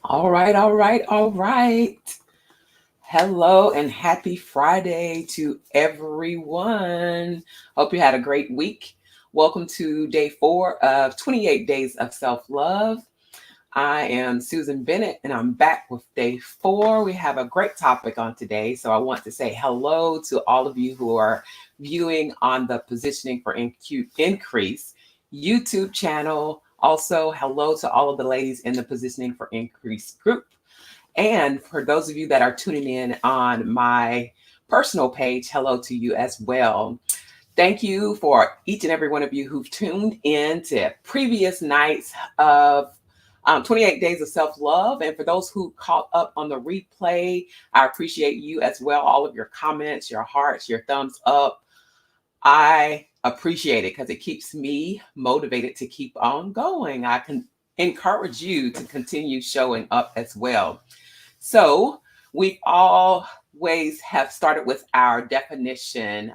All right, all right, all right. Hello and happy Friday to everyone. Hope you had a great week. Welcome to day 4 of 28 Days of Self Love. I am Susan Bennett and I'm back with day 4. We have a great topic on today. So I want to say hello to all of you who are viewing on the Positioning for Increase YouTube channel. Also, hello to all of the ladies in the Positioning for Increase group. And for those of you that are tuning in on my personal page, hello to you as well. Thank you for each and every one of you who've tuned in to previous nights of 28 Days of Self Love. And for those who caught up on the replay, I appreciate you as well. All of your comments, your hearts, your thumbs up. I appreciate it because it keeps me motivated to keep on going. I can encourage you to continue showing up as well. So we always have started with our definition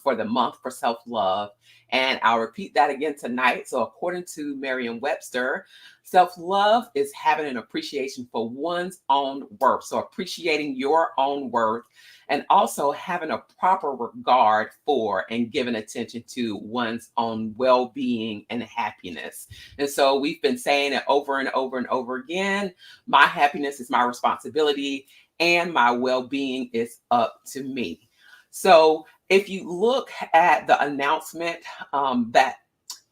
for the month for self-love. And I'll repeat that again tonight. So according to Merriam-Webster, self-love is having an appreciation for one's own worth. So appreciating your own worth and also having a proper regard for and giving attention to one's own well-being and happiness. And so we've been saying it over and over and over again. My happiness is my responsibility, and my well-being is up to me. So if you look at the announcement that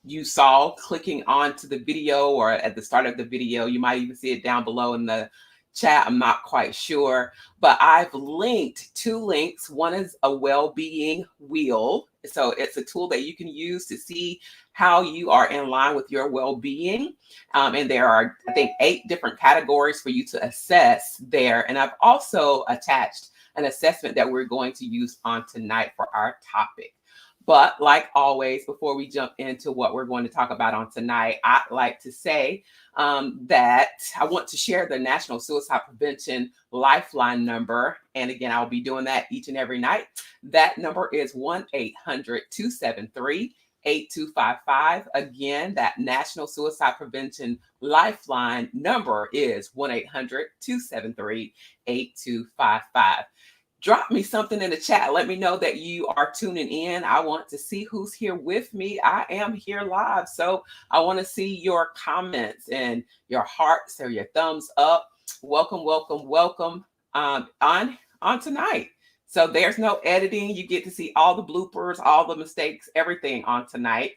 you saw clicking onto the video or at the start of the video, you might even see it down below in the chat. I'm not quite sure, but I've linked 2 links. One is a well-being wheel. So it's a tool that you can use to see how you are in line with your well-being. And there are, I think, 8 different categories for you to assess there. And I've also attached an assessment that we're going to use on tonight for our topic. But like always, before we jump into what we're going to talk about on tonight, I'd like to say that I want to share the National Suicide Prevention Lifeline number. And again, I'll be doing that each and every night. That number is 1-800-273-8255. Again, that National Suicide Prevention Lifeline number is 1-800-273-8255. Drop me something in the chat. Let me know that you are tuning in. I want to see who's here with me. I am here live. So I want to see your comments and your hearts or your thumbs up. Welcome, welcome, welcome on tonight. So there's no editing. You get to see all the bloopers, all the mistakes, everything on tonight.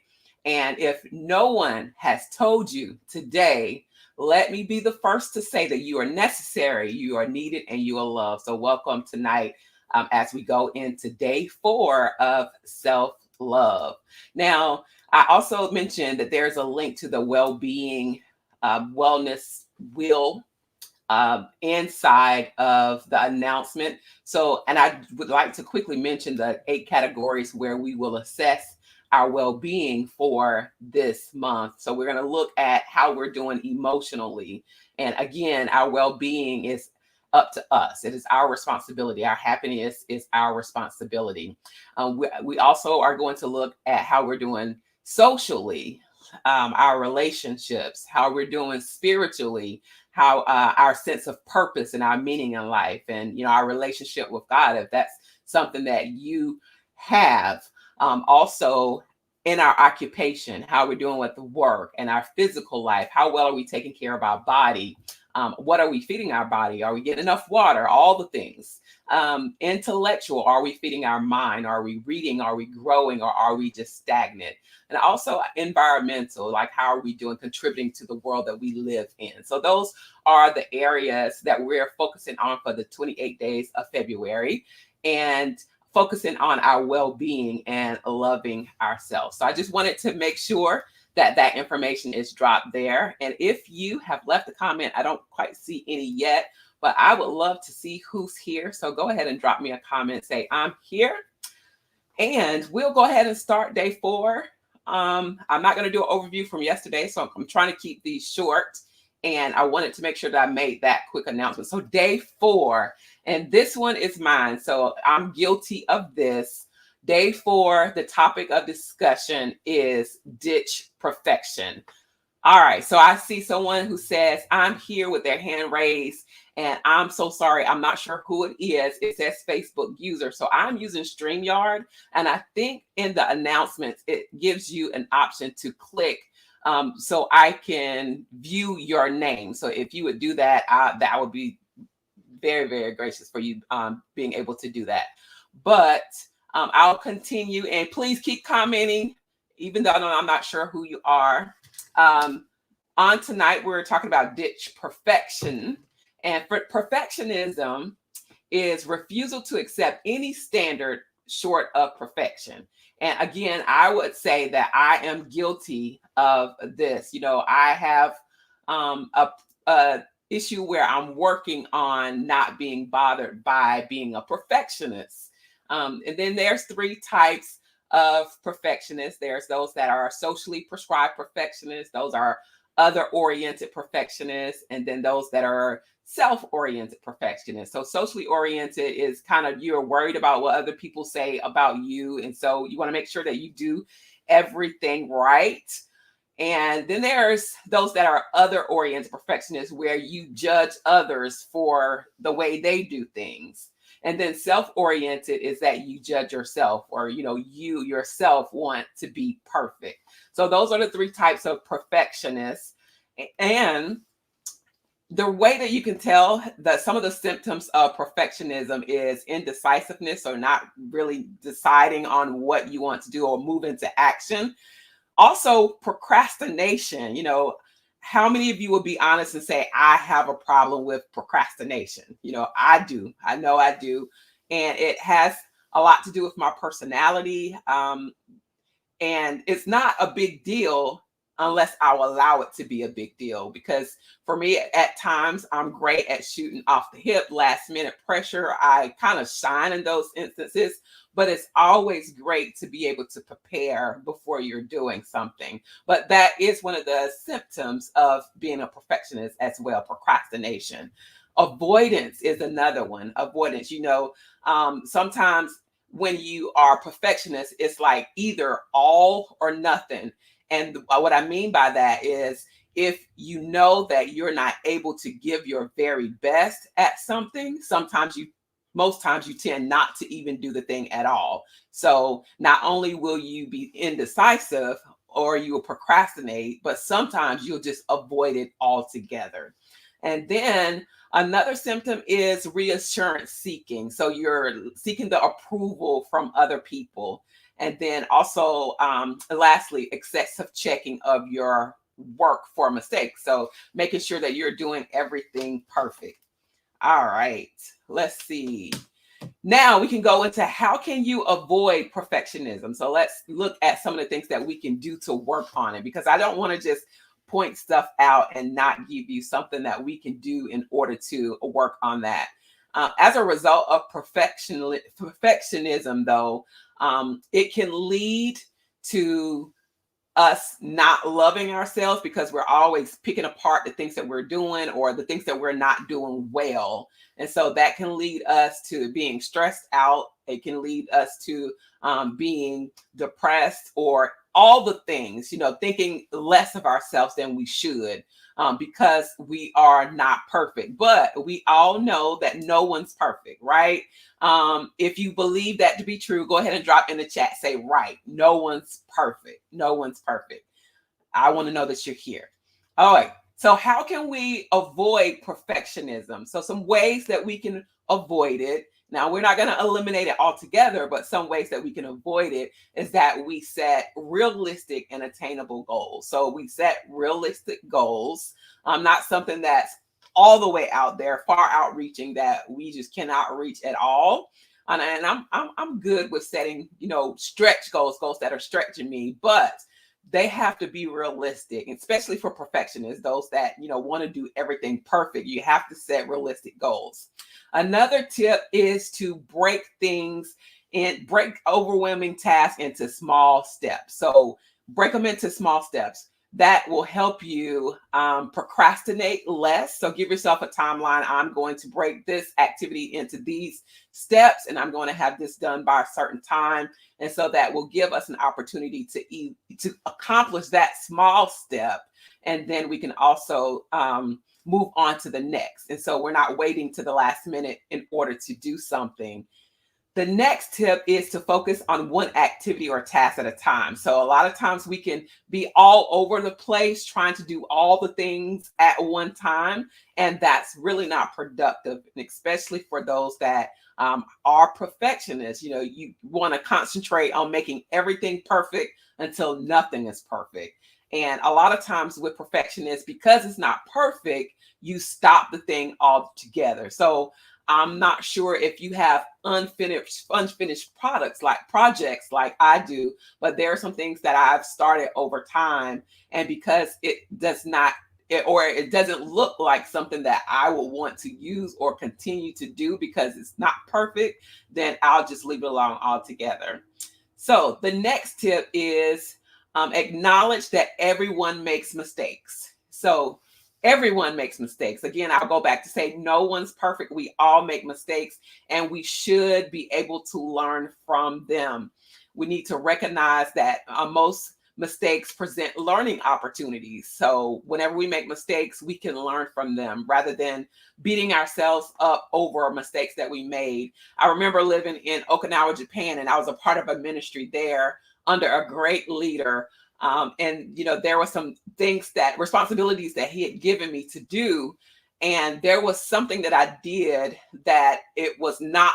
And if no one has told you today, let me be the first to say that you are necessary, you are needed, and you are loved. So welcome tonight as we go into day 4 of self-love. Now, I also mentioned that there's a link to the well-being wellness wheel inside of the announcement. So, and I would like to quickly mention the 8 categories where we will assess our well-being for this month. So we're going to look at how we're doing emotionally. And again, our well-being is up to us. It is our responsibility. Our happiness is our responsibility. We also are going to look at how we're doing socially, our relationships, how we're doing spiritually, how our sense of purpose and our meaning in life, and our relationship with God, if that's something that you have. Also in our occupation, how we're doing with the work and our physical life, how well are we taking care of our body? What are we feeding our body? Are we getting enough water? All the things. Intellectual, are we feeding our mind? Are we reading? Are we growing? Or are we just stagnant? And also environmental, like how are we doing contributing to the world that we live in? So those are the areas that we're focusing on for the 28 days of February. And focusing on our well-being and loving ourselves. So I just wanted to make sure that that information is dropped there. And if you have left a comment, I don't quite see any yet, but I would love to see who's here. So go ahead and drop me a comment, say I'm here. And we'll go ahead and start day 4. I'm not going to do an overview from yesterday, so I'm trying to keep these short. And I wanted to make sure that I made that quick announcement. So day 4, and this one is mine. So I'm guilty of this. Day 4, the topic of discussion is ditch perfection. All right. So I see someone who says, I'm here with their hand raised, and I'm so sorry. I'm not sure who it is. It says Facebook user. So I'm using StreamYard. And I think in the announcements, it gives you an option to click so I can view your name. So if you would do that, that would be very, very gracious for you being able to do that. But I'll continue, and please keep commenting, even though I'm not sure who you are. On tonight, we're talking about ditch perfection. And for perfectionism is refusal to accept any standard short of perfection. And again, I would say that I am guilty of this. I have a issue where I'm working on not being bothered by being a perfectionist. And then there's three types of perfectionists. There's those that are socially prescribed perfectionists. Those are other oriented perfectionists. And then those that are self-oriented perfectionists. So socially oriented is kind of you're worried about what other people say about you. And so you want to make sure that you do everything right. And then there's those that are other oriented perfectionists where you judge others for the way they do things. And then self-oriented is that you judge yourself, or you yourself want to be perfect. So those are the three types of perfectionists. And the way that you can tell that some of the symptoms of perfectionism is indecisiveness, or not really deciding on what you want to do or move into action. Also, procrastination. How many of you will be honest and say, I have a problem with procrastination? I do. I know I do. And it has a lot to do with my personality. And it's not a big deal unless I'll allow it to be a big deal. Because for me, at times, I'm great at shooting off the hip, last minute pressure. I kind of shine in those instances, but it's always great to be able to prepare before you're doing something. But that is one of the symptoms of being a perfectionist as well, procrastination. Avoidance is another one. Avoidance, sometimes when you are a perfectionist, it's like either all or nothing. And what I mean by that is if you know that you're not able to give your very best at something, most times you tend not to even do the thing at all. So not only will you be indecisive or you will procrastinate, but sometimes you'll just avoid it altogether. And then another symptom is reassurance seeking. So you're seeking the approval from other people. And then also, lastly, excessive checking of your work for mistakes. So making sure that you're doing everything perfect. All right, let's see. Now we can go into how can you avoid perfectionism. So let's look at some of the things that we can do to work on it, because I don't want to just point stuff out and not give you something that we can do in order to work on that. As a result of perfectionism, though, it can lead to us not loving ourselves because we're always picking apart the things that we're doing or the things that we're not doing well. And so that can lead us to being stressed out. It can lead us to being depressed, or all the things, thinking less of ourselves than we should, because we are not perfect. But we all know that no one's perfect, right? If you believe that to be true, go ahead and drop in the chat. Say, right, no one's perfect. No one's perfect. I want to know that you're here. All right. So how can we avoid perfectionism? So some ways that we can avoid it. Now, we're not going to eliminate it altogether, but some ways that we can avoid it is that we set realistic and attainable goals. So we set realistic goals, not something that's all the way out there, far outreaching that we just cannot reach at all. And I'm good with setting, stretch goals that are stretching me, but they have to be realistic, especially for perfectionists, those that, want to do everything perfect. You have to set realistic goals. Another tip is to break overwhelming tasks into small steps. So break them into small steps. That will help you procrastinate less. So give yourself a timeline. I'm going to break this activity into these steps, and I'm going to have this done by a certain time. And so that will give us an opportunity to accomplish that small step and then we can also move on to the next. And so we're not waiting to the last minute in order to do something. The next tip is to focus on one activity or task at a time. So a lot of times we can be all over the place trying to do all the things at one time, and that's really not productive, and especially for those that are perfectionists. You know, you want to concentrate on making everything perfect until nothing is perfect. And a lot of times with perfectionists, because it's not perfect, you stop the thing altogether. So I'm not sure if you have unfinished projects like I do, but there are some things that I've started over time, and because it doesn't look like something that I will want to use or continue to do because it's not perfect, then I'll just leave it alone altogether. So the next tip is acknowledge that everyone makes mistakes. So everyone makes mistakes. Again, I'll go back to say no one's perfect. We all make mistakes, and we should be able to learn from them. We need to recognize that most mistakes present learning opportunities. So whenever we make mistakes, we can learn from them rather than beating ourselves up over mistakes that we made. I remember living in Okinawa, Japan, and I was a part of a ministry there under a great leader. And there were some responsibilities that he had given me to do, and there was something that I did that it was not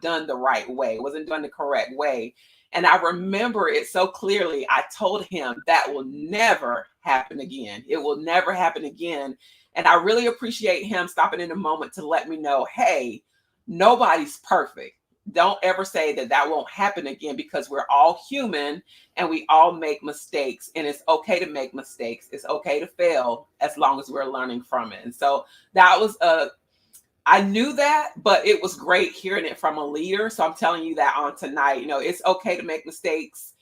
done the right way. It wasn't done the correct way. And I remember it so clearly. I told him that will never happen again. It will never happen again. And I really appreciate him stopping in a moment to let me know, hey, nobody's perfect. Don't ever say that won't happen again, because we're all human and we all make mistakes, and it's okay to make mistakes. It's okay to fail as long as we're learning from it. And so that was I knew that, but it was great hearing it from a leader. So I'm telling you that on tonight. It's okay to make mistakes.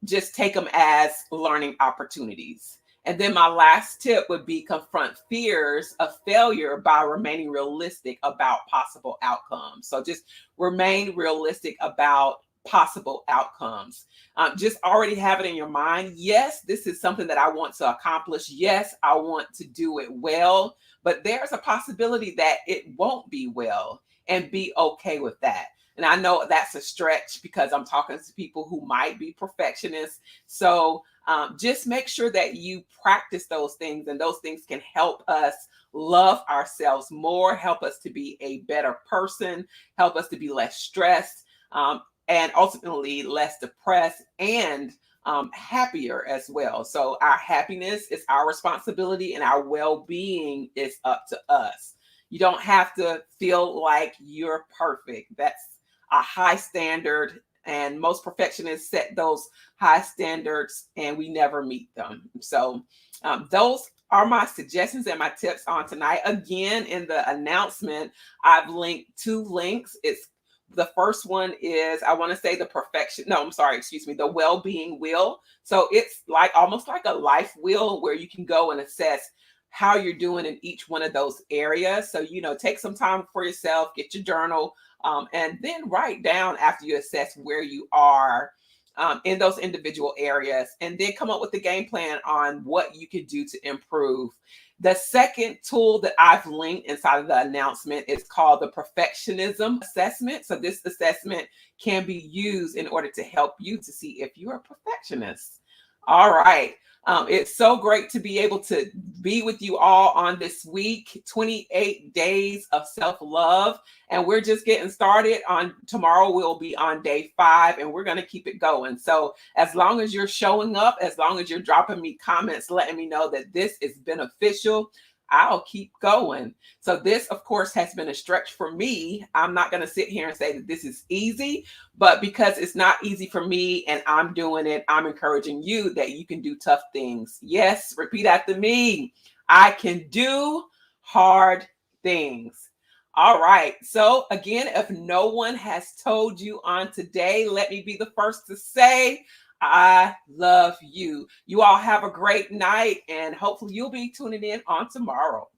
Just take them as learning opportunities. And then my last tip would be confront fears of failure by remaining realistic about possible outcomes. So just remain realistic about possible outcomes. Just already have it in your mind. Yes, this is something that I want to accomplish. Yes, I want to do it well, but there's a possibility that it won't be well, and be okay with that. And I know that's a stretch because I'm talking to people who might be perfectionists. So just make sure that you practice those things, and those things can help us love ourselves more, help us to be a better person, help us to be less stressed, and ultimately less depressed and happier as well. So our happiness is our responsibility, and our well-being is up to us. You don't have to feel like you're perfect. That's a high standard, and most perfectionists set those high standards and we never meet them. So those are my suggestions and my tips on tonight. Again, in the announcement, I've linked 2 links. The first one is, I want to say the well-being wheel. So it's almost like a life wheel where you can go and assess how you're doing in each one of those areas. So, take some time for yourself, get your journal, and then write down after you assess where you are in those individual areas, and then come up with a game plan on what you could do to improve. The second tool that I've linked inside of the announcement is called the Perfectionism Assessment. So this assessment can be used in order to help you to see if you're a perfectionist. All right. It's so great to be able to be with you all on this week, 28 days of self-love. And we're just getting started. On tomorrow, we'll be on day 5, and we're going to keep it going. So as long as you're showing up, as long as you're dropping me comments, letting me know that this is beneficial, I'll keep going. So this, of course, has been a stretch for me. I'm not going to sit here and say that this is easy, but because it's not easy for me and I'm doing it, I'm encouraging you that you can do tough things. Yes, repeat after me. I can do hard things. All right. So again, if no one has told you on today, let me be the first to say, I love you. You all have a great night, and hopefully you'll be tuning in on tomorrow.